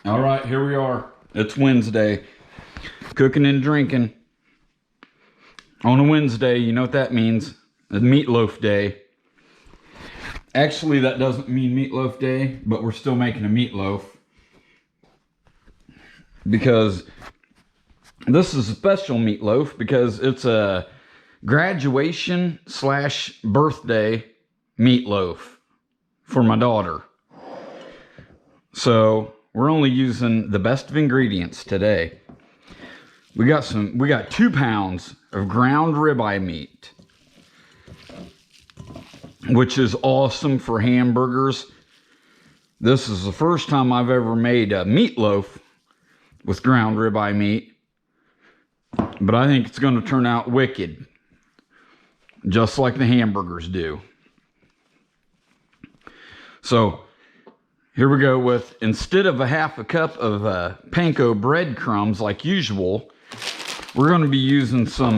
All right, here we are. It's Wednesday. Cooking and drinking. On a Wednesday, you know what that means. It's Meatloaf Day. Actually, that doesn't mean Meatloaf Day, but we're still making a meatloaf. Because this is a special meatloaf because it's a graduation / birthday meatloaf for my daughter. So we're only using the best of ingredients today. We got 2 pounds of ground ribeye meat, which is awesome for hamburgers. This is the first time I've ever made a meatloaf with ground ribeye meat, but I think it's going to turn out wicked, just like the hamburgers do. So here we go with, instead of a half a cup of panko breadcrumbs like usual, we're going to be using some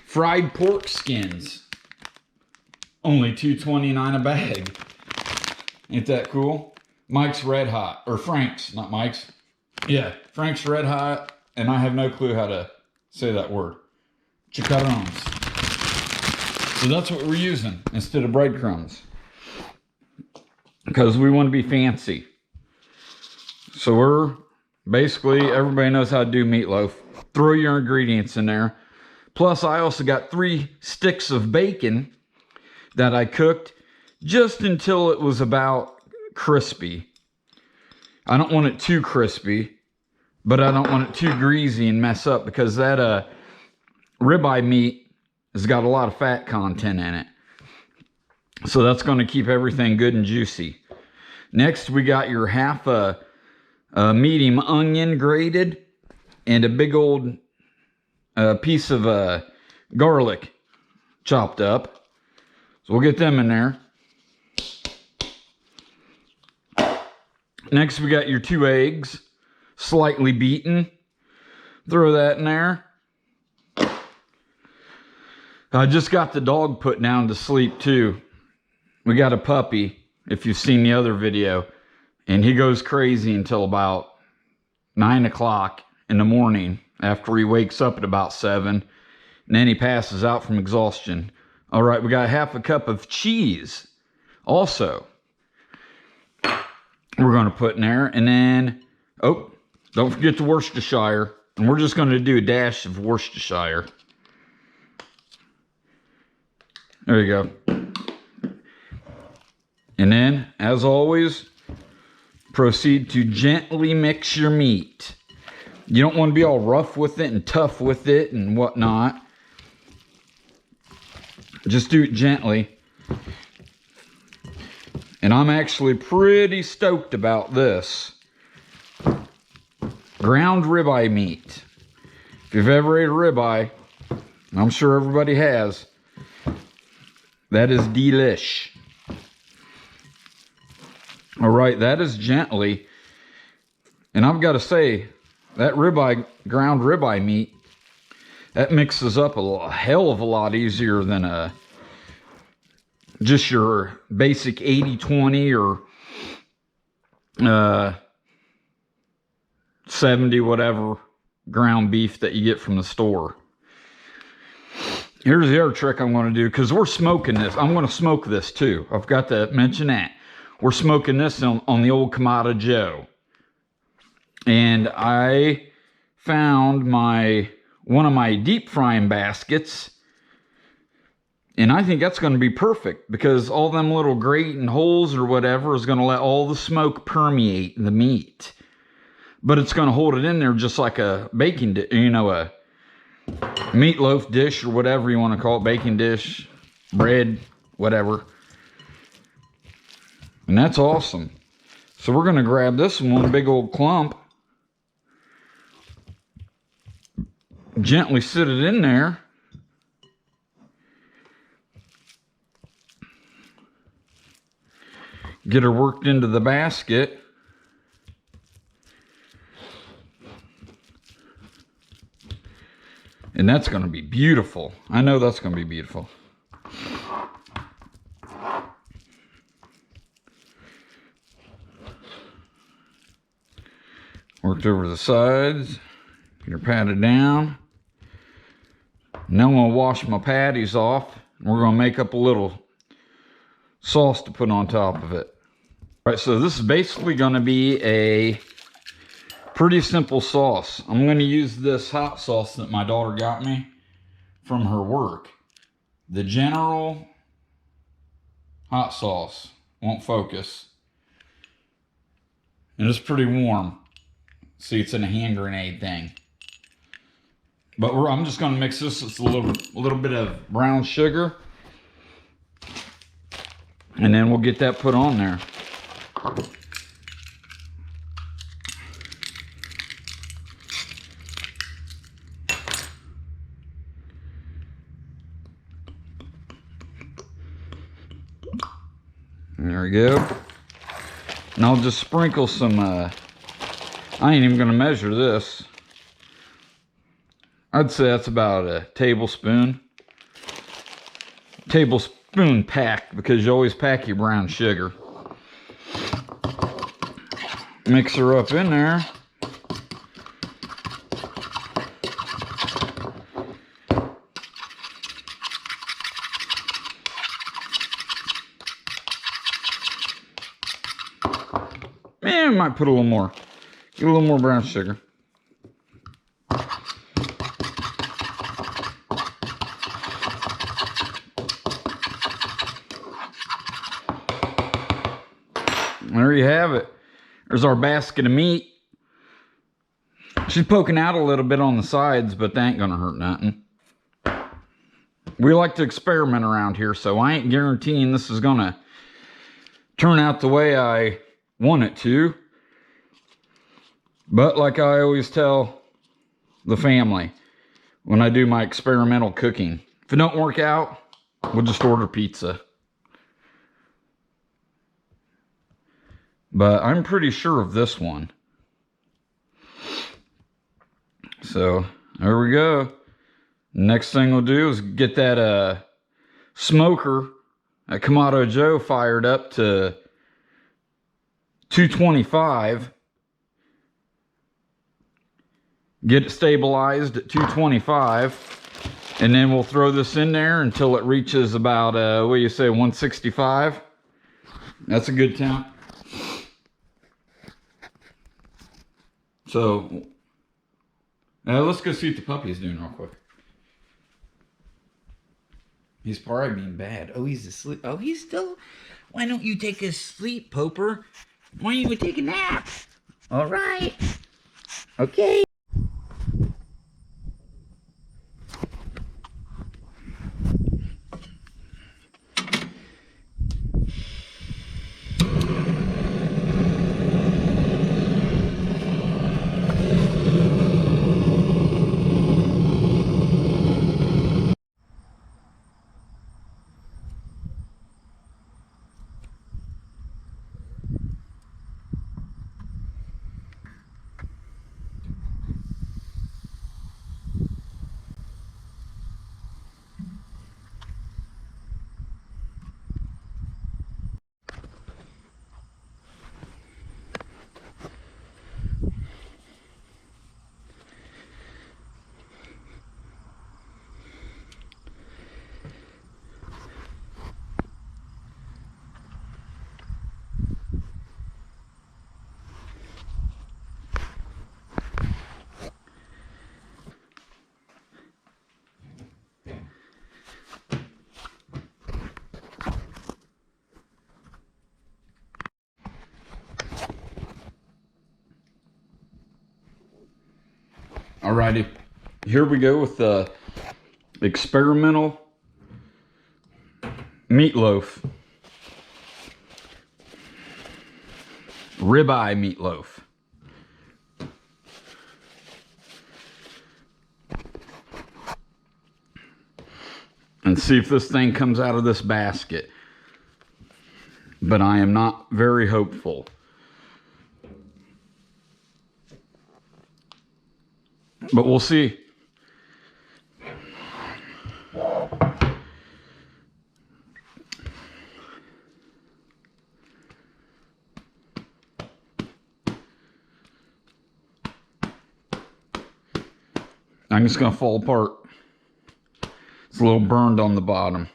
fried pork skins. Only $2.29 a bag. Ain't that cool? Mike's Red Hot, or Frank's, not Mike's. Yeah, Frank's Red Hot, and I have no clue how to say that word. Chicharrones. So that's what we're using instead of breadcrumbs, because we want to be fancy. So we're basically, everybody knows how to do meatloaf. Throw your ingredients in there. Plus, I also got 3 sticks of bacon that I cooked just until it was about crispy. I don't want it too crispy, but I don't want it too greasy and mess up, because that ribeye meat has got a lot of fat content in it. So that's going to keep everything good and juicy. Next, we got your half a medium onion grated and a big old piece of garlic chopped up. So we'll get them in there. Next, we got your 2 eggs, slightly beaten. Throw that in there. I just got the dog put down to sleep too. We got a puppy, if you've seen the other video, and he goes crazy until about 9 o'clock in the morning after he wakes up at about 7, and then he passes out from exhaustion. All right, we got half a cup of cheese also we're going to put in there. And then, oh, don't forget the Worcestershire. And we're just going to do a dash of Worcestershire. There you go. And then, as always, proceed to gently mix your meat. You don't want to be all rough with it and tough with it and whatnot. Just do it gently. And I'm actually pretty stoked about this. Ground ribeye meat. If you've ever ate a ribeye, I'm sure everybody has, that is delish. All right, that is gently. And I've got to say, that ground ribeye meat, that mixes up a hell of a lot easier than just your basic 80-20 or 70 whatever ground beef that you get from the store. Here's the other trick I'm going to do, because we're smoking this. I'm going to smoke this too. I've got to mention that. We're smoking this on the old Kamado Joe. And I found one of my deep frying baskets, and I think that's going to be perfect, because all them little grating holes or whatever is going to let all the smoke permeate the meat. But it's going to hold it in there just like a baking, a meatloaf dish or whatever you want to call it, baking dish, bread, whatever. And that's awesome. So we're going to grab this one big old clump, gently sit it in there. Get her worked into the basket. And that's going to be beautiful. I know that's going to be beautiful. Worked over the sides. Get her patted down. Now I'm gonna wash my patties off. We're gonna make up a little sauce to put on top of it. All right, so this is basically gonna be a pretty simple sauce. I'm gonna use this hot sauce that my daughter got me from her work. The General hot sauce. Won't focus. And it's pretty warm. See, it's in a hand grenade thing. But I'm just gonna mix this with a little bit of brown sugar. And then we'll get that put on there. There we go. And I'll just sprinkle some, I ain't even gonna measure this. I'd say that's about a tablespoon. Tablespoon pack, because you always pack your brown sugar. Mix her up in there. Man, I might put a little more. Get a little more brown sugar. There you have it. There's our basket of meat. She's poking out a little bit on the sides, but that ain't gonna hurt nothing. We like to experiment around here, so I ain't guaranteeing this is gonna turn out the way I want it to. But like I always tell the family when I do my experimental cooking, if it don't work out, we'll just order pizza. But I'm pretty sure of this one. So there we go. Next thing we'll do is get that smoker at Kamado Joe fired up to 225. Get it stabilized at 225. And then we'll throw this in there until it reaches about, what do you say, 165? That's a good temp. So, let's go see what the puppy's doing real quick. He's probably being bad. Oh, he's asleep. Oh, he's still... Why don't you take a sleep, Poper? Why don't you take a nap? All right. Okay. Alrighty, here we go with the experimental meatloaf. Ribeye meatloaf. And see if this thing comes out of this basket. But I am not very hopeful. But we'll see. I'm just gonna fall apart. It's a little burned on the bottom.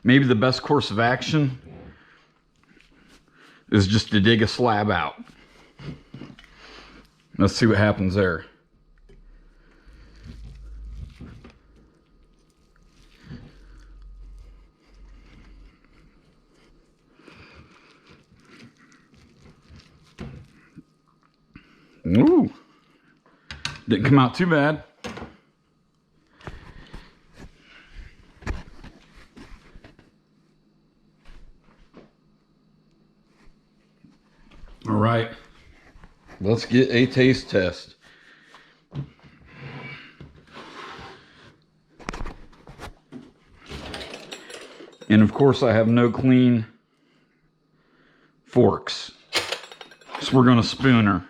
Maybe the best course of action is just to dig a slab out. Let's see what happens there. Ooh, didn't come out too bad. All right, let's get a taste test. And of course I have no clean forks, so we're gonna spoon her.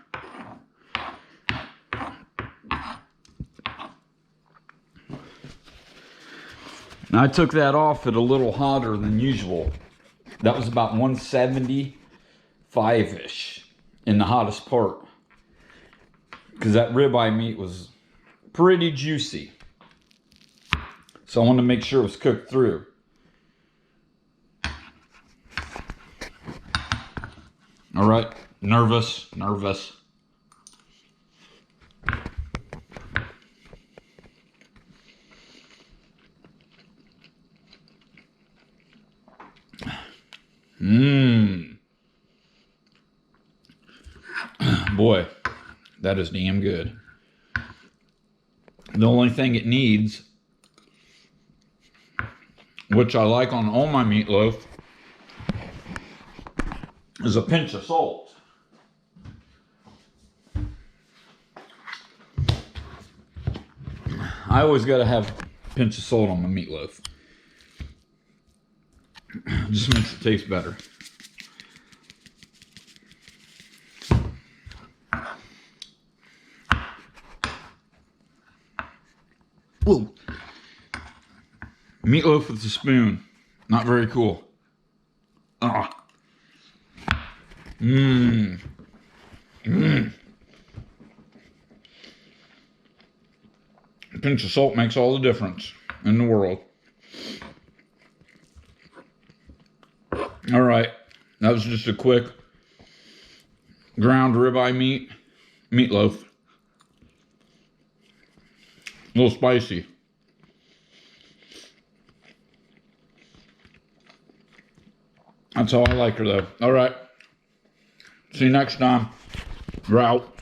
Now, I took that off at a little hotter than usual. That was about 175-ish in the hottest part, because that ribeye meat was pretty juicy. So I wanted to make sure it was cooked through. All right, nervous. Boy, that is damn good. The only thing it needs, which I like on all my meatloaf, is a pinch of salt. I always got to have a pinch of salt on my meatloaf. Just makes it taste better. Whoa. Meatloaf with a spoon. Not very cool. A pinch of salt makes all the difference in the world. All right, that was just a quick ground ribeye meatloaf. A little spicy. That's how I like her though. All right, see you next time. We're out.